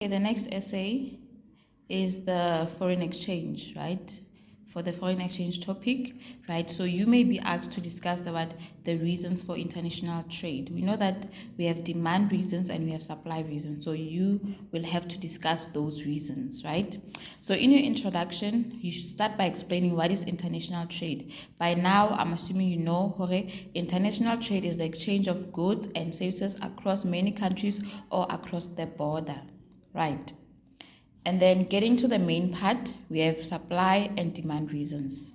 Okay, the next essay is the foreign exchange, right? For the foreign exchange topic, right? So you may be asked to discuss about the reasons for international trade. We know that we have demand reasons and we have supply reasons. So you will have to discuss those reasons, right? So in your introduction, you should start by explaining what is international trade. By now, I'm assuming you know, Hore, international trade is the exchange of goods and services across many countries or across the border. Right. And then getting to the main part, we have supply and demand reasons.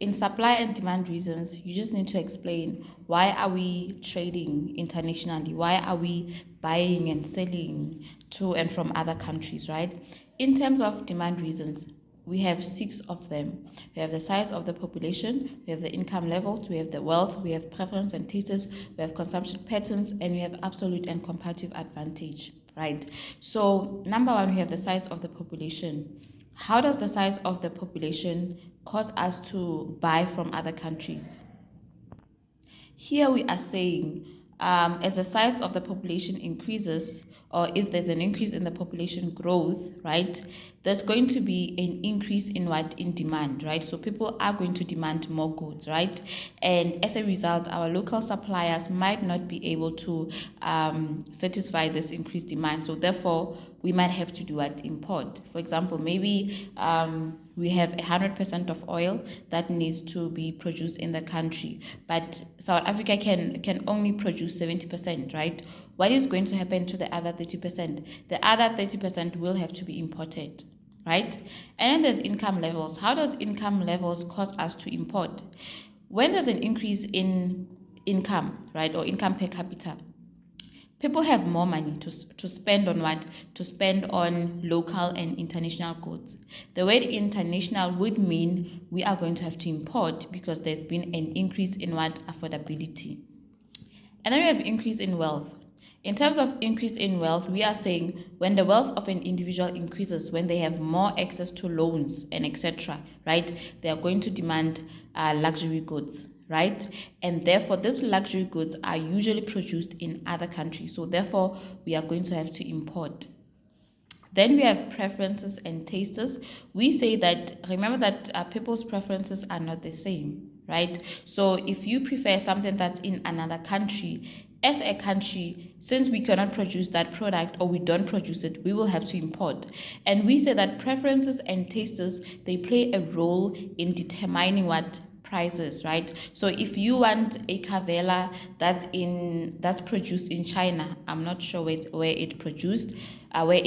In supply and demand reasons, you just need to explain why are we trading internationally? Why are we buying and selling to and from other countries, right? In terms of demand reasons, we have 6 of them. We have the size of the population, we have the income levels, we have the wealth, we have preference and tastes, we have consumption patterns, and we have absolute and comparative advantage, right? So number one, we have the size of the population. How does the size of the population cause us to buy from other countries? Here we are saying as the size of the population increases, or if there's an increase in the population growth, right, there's going to be an increase in what? In demand, right? So people are going to demand more goods, right? And as a result, our local suppliers might not be able to satisfy this increased demand. So therefore, we might have to do what? Import. For example, maybe we have 100% of oil that needs to be produced in the country, but South Africa can only produce 70%, right? What is going to happen to the other 30%? The other 30% will have to be imported, right? And then there's income levels. How does income levels cause us to import? When there's an increase in income, right, or income per capita, people have more money to spend on what? To spend on local and international goods. The word international would mean we are going to have to import because there's been an increase in what? Affordability. And then we have increase in wealth. In terms of increase in wealth, we are saying when the wealth of an individual increases, when they have more access to loans and etc., right, they are going to demand luxury goods, right? And therefore, these luxury goods are usually produced in other countries. So therefore, we are going to have to import. Then we have preferences and tastes. We say that, remember that people's preferences are not the same, right? So if you prefer something that's in another country, as a country, since we cannot produce that product or we don't produce it, we will have to import. And we say that preferences and tastes, they play a role in determining what? Prices, right? So if you want a Cavella that's produced in China, I'm not sure where it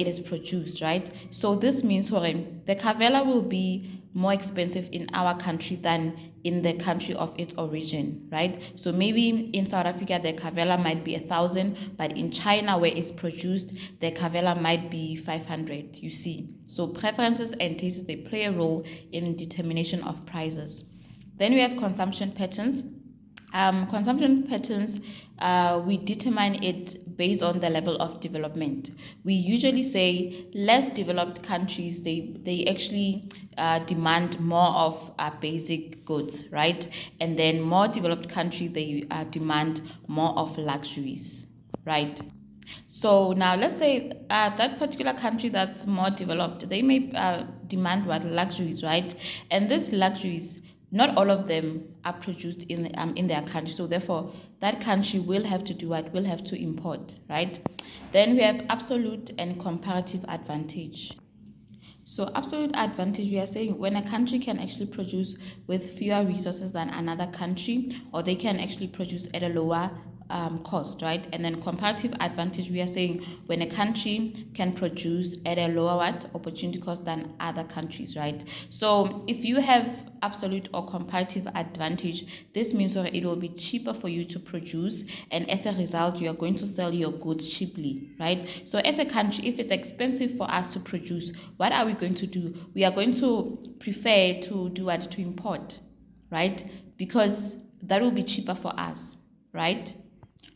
is produced, right? So this means the Cavella will be more expensive in our country than in the country of its origin, right? So maybe in South Africa the Cavella might be 1,000, but in China where it's produced, the Cavella might be 500. You see, so preferences and tastes, they play a role in determination of prices. Then we have consumption patterns. Consumption patterns, we determine it based on the level of development. We usually say less developed countries, they actually demand more of basic goods, right? And then more developed countries, they demand more of luxuries, right? So now let's say that particular country that's more developed, they may demand what? Luxuries, right? And these luxuries, not all of them are produced in their country. So therefore, that country will have to do what? Will have to import, right? Then we have absolute and comparative advantage. So absolute advantage, we are saying when a country can actually produce with fewer resources than another country, or they can actually produce at a lower cost, right? And then comparative advantage, we are saying when a country can produce at a lower opportunity cost than other countries, right? So if you have absolute or comparative advantage, this means that it will be cheaper for you to produce, and as a result you are going to sell your goods cheaply, right? So as a country, if it's expensive for us to produce, what are we going to do? We are going to prefer to do what? To import, right? Because that will be cheaper for us, right?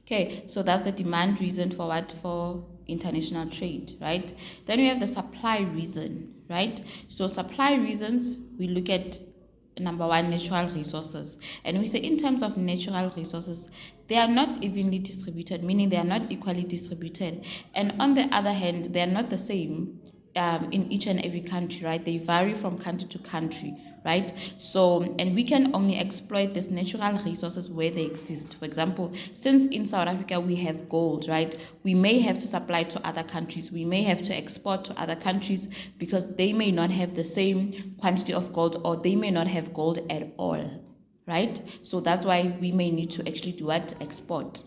Okay, so that's the demand reason for what? For international trade, right? Then we have the supply reason, right? So supply reasons, we look at number one, natural resources. And we say in terms of natural resources, they are not evenly distributed, meaning they are not equally distributed. And on the other hand, they are not the same in each and every country, right? They vary from country to country, right? So, and we can only exploit these natural resources where they exist. For example, since in South Africa we have gold, right? We may have to supply to other countries. We may have to export to other countries because they may not have the same quantity of gold, or they may not have gold at all, right? So that's why we may need to actually do what? Export.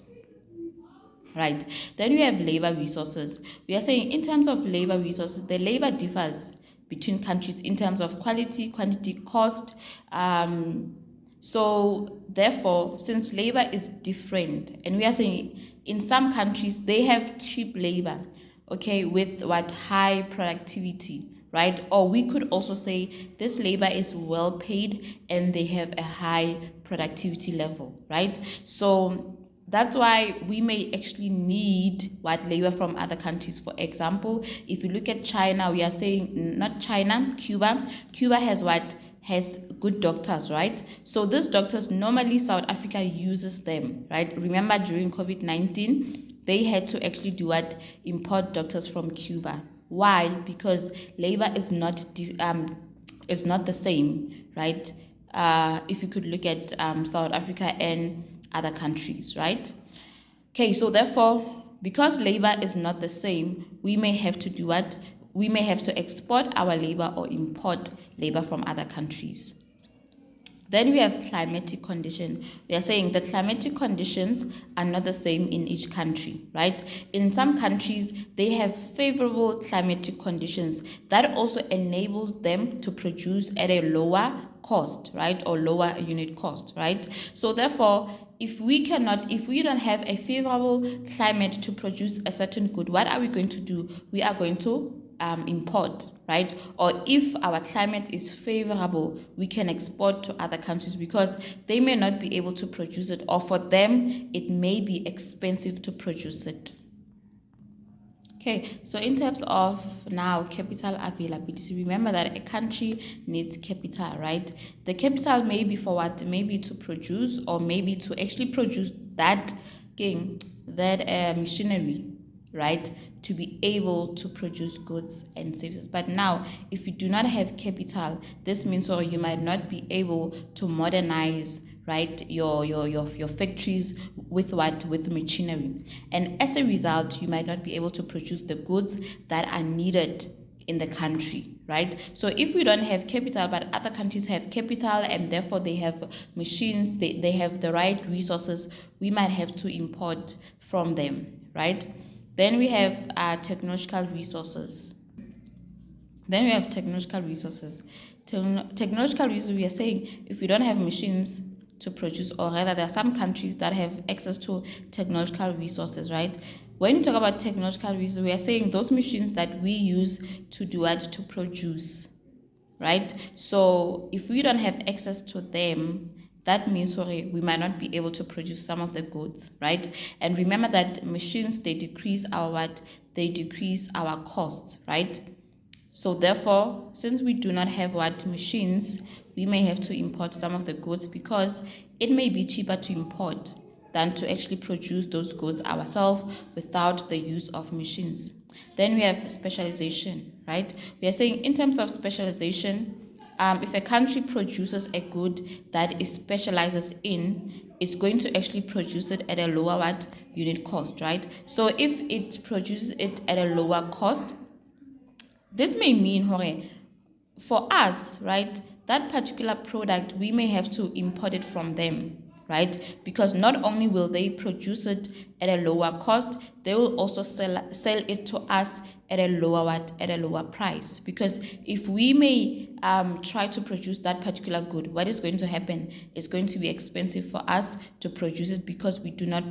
Right. Then we have labor resources. We are saying in terms of labor resources, the labor differs between countries in terms of quality, quantity, cost. So therefore, since labor is different, and we are saying in some countries they have cheap labor, okay, with what? High productivity, right? Or we could also say this labor is well paid and they have a high productivity level, right? So that's why we may actually need what? Labor from other countries. For example, if you look at China, we are saying not China, Cuba. Cuba has what? Has good doctors, right? So these doctors, normally South Africa uses them, right? Remember during COVID-19, they had to actually do what? Import doctors from Cuba. Why? Because labor is not the same, right? If you could look at South Africa and other countries, right? Okay, so therefore, because labor is not the same, we may have to do what? We may have to export our labor or import labor from other countries. Then we have climatic condition. We are saying the climatic conditions are not the same in each country, right? In some countries, they have favorable climatic conditions that also enables them to produce at a lower cost, right? Or lower unit cost, right? So therefore, if we don't have a favorable climate to produce a certain good, what are we going to do? We are going to import, right? Or if our climate is favorable, we can export to other countries because they may not be able to produce it, or for them it may be expensive to produce it. Okay, so in terms of now capital availability, remember that a country needs capital, right? The capital may be for what? Maybe to produce, or maybe to actually produce that machinery, right? To be able to produce goods and services. But now, if you do not have capital, this means or you might not be able to modernize, right, your factories with what? With machinery. And as a result, you might not be able to produce the goods that are needed in the country, right? So if we don't have capital, but other countries have capital and therefore they have machines, they have the right resources, we might have to import from them, right? Then we have technological resources. Technological resources, we are saying if we don't have machines to produce, or rather there are some countries that have access to technological resources, right? When you talk about technological resources, we are saying those machines that we use to do what? To produce, right? So if we don't have access to them, that means we might not be able to produce some of the goods, right? And remember that machines, they decrease our what? They decrease our costs, right? So therefore, since we do not have what? Machines, we may have to import some of the goods because it may be cheaper to import than to actually produce those goods ourselves without the use of machines. Then we have specialization, right? We are saying in terms of specialization, if a country produces a good that it specializes in, it's going to actually produce it at a lower what? Unit cost, right? So if it produces it at a lower cost, this may mean for us, right, that particular product, we may have to import it from them, right? Because not only will they produce it at a lower cost, they will also sell it to us at a lower price. Because if we may try to produce that particular good, what is going to happen? It's going to be expensive for us to produce it because we do not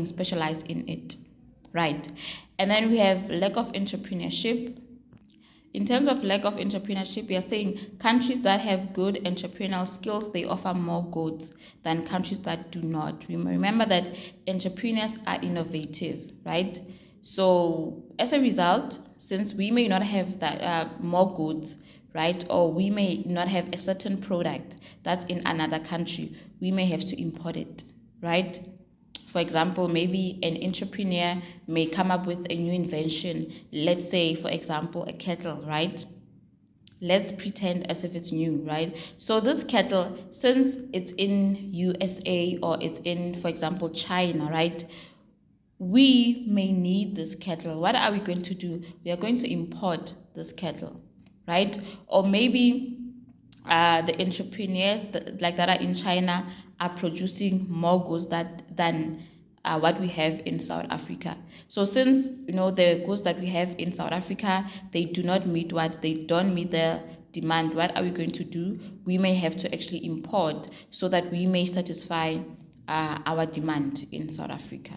specialize in it, right? And then we have lack of entrepreneurship. In terms of lack of entrepreneurship, we are saying countries that have good entrepreneurial skills, they offer more goods than countries that do not. Remember that entrepreneurs are innovative, right? So as a result, since we may not have that more goods, right, or we may not have a certain product that's in another country, we may have to import it, right? For example, maybe an entrepreneur may come up with a new invention. Let's say, for example, a kettle, right? Let's pretend as if it's new, right? So this kettle, since it's in USA or it's in, for example, China, right? We may need this kettle. What are we going to do? We are going to import this kettle, right? Or maybe the entrepreneurs that are in China are producing more goods than what we have in South Africa. So since the goods that we have in South Africa, they do not meet they don't meet the demand. What are we going to do? We may have to actually import so that we may satisfy our demand in South Africa.